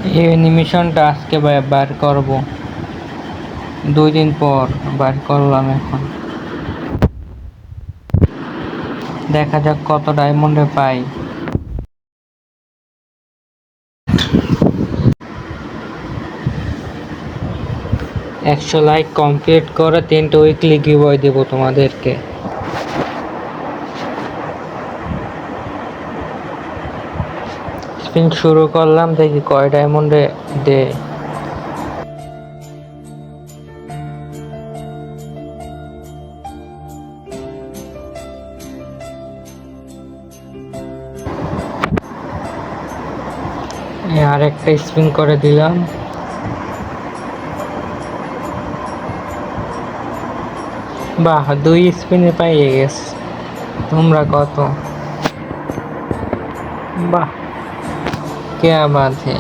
এই অ্যানিমেশনটা আজকে বার করব, 2 দিন পর বার করলাম। এখন দেখা যাক কত ডায়মন্ডে পাই। 100 লাইক কমপ্লিট করে 3টা উইকলি গিভওয়ে দেব তোমাদেরকে। স্পিন শুরু করলাম, দেখি কয় ডায়মন্ডে দেয়। আর একটা স্পিন করে দিলাম। বাহ, 2 স্পিনে পাইয়ে গেছে। তোমরা কত? বাহ, কে বাত হে।